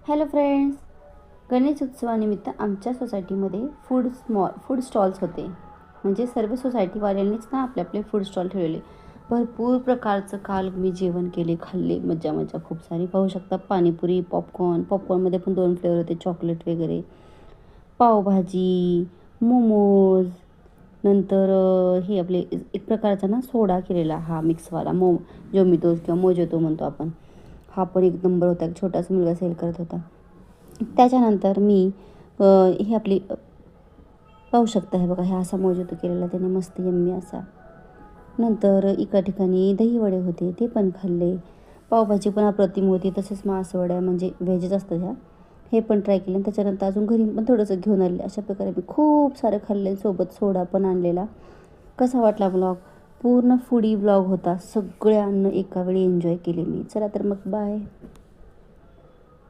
Hello friends, Ganesh उत्सवानिमित्त आमच्या सोसायटीमध्ये फूड स्टॉल्स होते. म्हणजे सर्व सोसायटीवाल्यांनीच ना आपले आपले फूड स्टॉल ठेवलेले. भरपूर प्रकारचं काल मी जेवण केले, खाल्ले, मज्जा मज्जा खूप सारी. पाहू शकता पाणीपुरी, पॉपकॉर्नमध्ये पण 2 फ्लेवर होते, चॉकलेट वगैरे, पावभाजी, मोमोज, नंतर हे आपले एक प्रकारचा ना सोडा केलेला, हा मिक्सवाला जोमितोज किंवा मोजोतो म्हणतो आपण. हा पण एक नंबर होता. एक छोटासा मुलगा सेल करत होता. त्याच्यानंतर मी ही आपली पाहू शकता, हे बघा, हे असा मोजूतो केलेला त्याने, मस्त यम्मी असा. नंतर एका ठिकाणी दहीवडे होते, ते पण खाल्ले. पावभाजी पण अप्रतिम होती. तसेच मासवड्या, म्हणजे व्हेजच असतं ह्या, हे पण ट्राय केले. आणि त्याच्यानंतर अजून घरी पण थोडंसं घेऊन आले. अशा प्रकारे मी खूप सारं खाल्ले, सोबत सोडा पण आणलेला. कसा वाटला ब्लॉग? पूर्ण फूडी ब्लॉग होता. सगळे अन्न एका वेळी एन्जॉय केले मी. चला तर मग बाय.